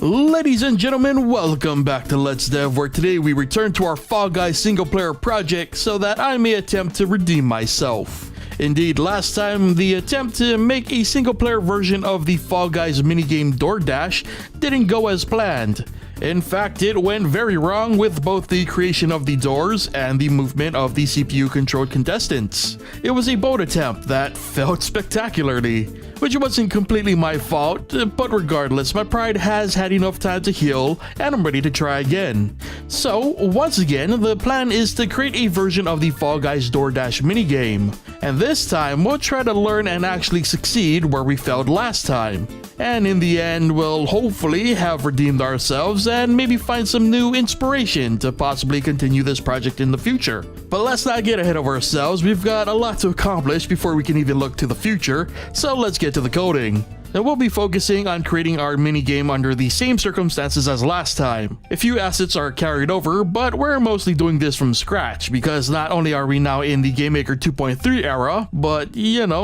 Ladies and gentlemen, welcome back to Let's Dev, where today we return to our Fall Guys single player project so that I may attempt to redeem myself. Indeed, last time the attempt to make a single player version of the Fall Guys minigame DoorDash didn't go as planned. In fact, it went very wrong with both the creation of the doors and the movement of the CPU-controlled contestants. It was a bold attempt that failed spectacularly, which wasn't completely my fault, but regardless, my pride has had enough time to heal and I'm ready to try again. So, once again, the plan is to create a version of the Fall Guys DoorDash minigame, and this time we'll try to learn and actually succeed where we failed last time. And in the end, we'll hopefully have redeemed ourselves and maybe find some new inspiration to possibly continue this project in the future. But let's not get ahead of ourselves, we've got a lot to accomplish before we can even look to the future, so let's get to the coding. Now we'll be focusing on creating our minigame under the same circumstances as last time. A few assets are carried over, but we're mostly doing this from scratch because not only are we now in the GameMaker 2.3 era, but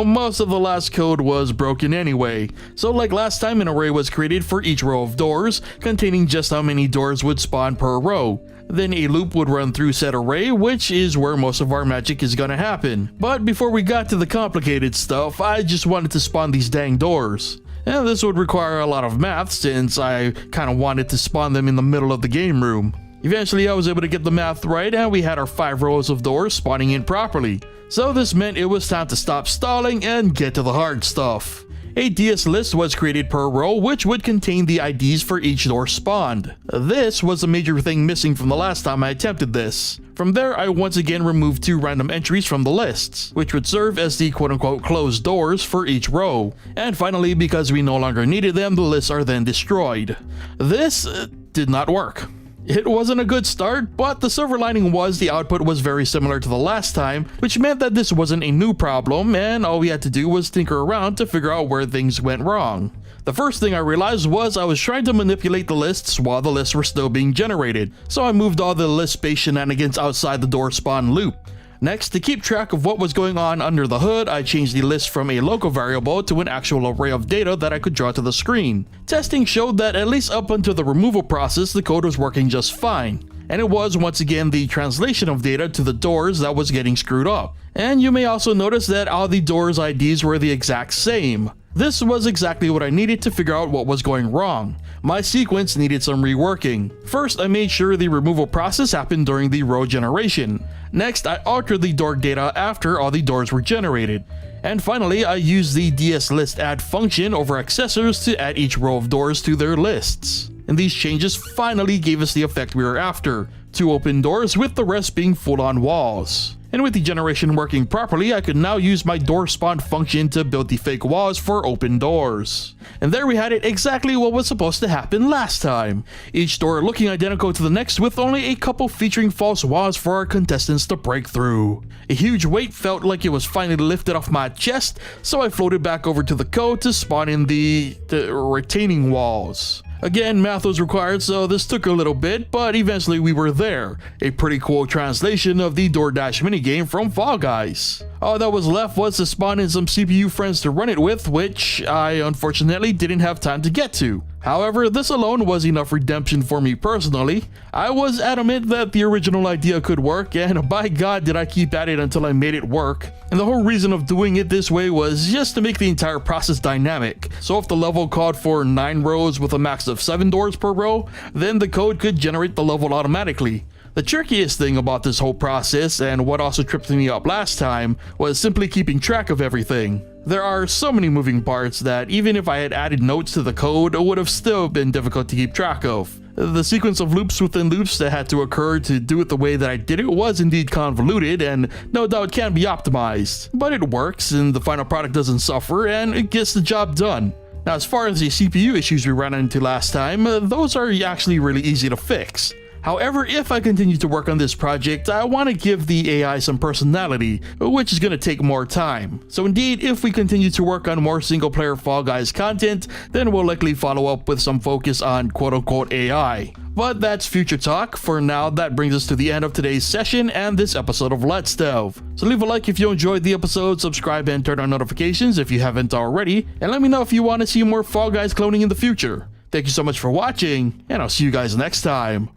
most of the last code was broken anyway. So like last time, an array was created for each row of doors, containing just how many doors would spawn per row. Then a loop would run through said array, which is where most of our magic is gonna happen. But before we got to the complicated stuff, I just wanted to spawn these dang doors. And this would require a lot of math since I kinda wanted to spawn them in the middle of the game room. Eventually I was able to get the math right and we had our 5 rows of doors spawning in properly. So this meant it was time to stop stalling and get to the hard stuff. A DS list was created per row, which would contain the IDs for each door spawned. This was a major thing missing from the last time I attempted this. From there, I once again removed 2 random entries from the lists, which would serve as the quote-unquote closed doors for each row. And finally, because we no longer needed them, the lists are then destroyed. This did not work. It wasn't a good start, but the silver lining was the output was very similar to the last time, which meant that this wasn't a new problem and all we had to do was tinker around to figure out where things went wrong. The first thing I realized was I was trying to manipulate the lists while the lists were still being generated, so I moved all the list-based shenanigans outside the door spawn loop. Next, to keep track of what was going on under the hood, I changed the list from a local variable to an actual array of data that I could draw to the screen. Testing showed that at least up until the removal process, the code was working just fine. And it was once again the translation of data to the doors that was getting screwed up. And you may also notice that all the doors IDs were the exact same. This was exactly what I needed to figure out what was going wrong. My sequence needed some reworking. First, I made sure the removal process happened during the row generation. Next, I altered the door data after all the doors were generated. And finally, I used the DSListAdd function over accessors to add each row of doors to their lists. And these changes finally gave us the effect we were after, 2 open doors with the rest being full-on walls. And with the generation working properly, I could now use my door spawn function to build the fake walls for open doors. And there we had it, exactly what was supposed to happen last time. Each door looking identical to the next with only a couple featuring false walls for our contestants to break through. A huge weight felt like it was finally lifted off my chest, so I floated back over to the code to spawn in the retaining walls. Again, math was required, so this took a little bit, but eventually we were there. A pretty cool translation of the DoorDash minigame from Fall Guys. All that was left was to spawn in some CPU friends to run it with, which I unfortunately didn't have time to get to. However, this alone was enough redemption for me personally. I was adamant that the original idea could work, and by God did I keep at it until I made it work. And the whole reason of doing it this way was just to make the entire process dynamic. So if the level called for 9 rows with a max of 7 doors per row, then the code could generate the level automatically. The trickiest thing about this whole process, and what also tripped me up last time, was simply keeping track of everything. There are so many moving parts that even if I had added notes to the code, it would have still been difficult to keep track of. The sequence of loops within loops that had to occur to do it the way that I did it was indeed convoluted and no doubt can be optimized. But it works and the final product doesn't suffer and it gets the job done. Now as far as the CPU issues we ran into last time, those are actually really easy to fix. However, if I continue to work on this project, I want to give the AI some personality, which is going to take more time. So indeed, if we continue to work on more single-player Fall Guys content, then we'll likely follow up with some focus on quote-unquote AI. But that's future talk. For now, that brings us to the end of today's session and this episode of Let's Dev. So leave a like if you enjoyed the episode, subscribe and turn on notifications if you haven't already, and let me know if you want to see more Fall Guys cloning in the future. Thank you so much for watching, and I'll see you guys next time.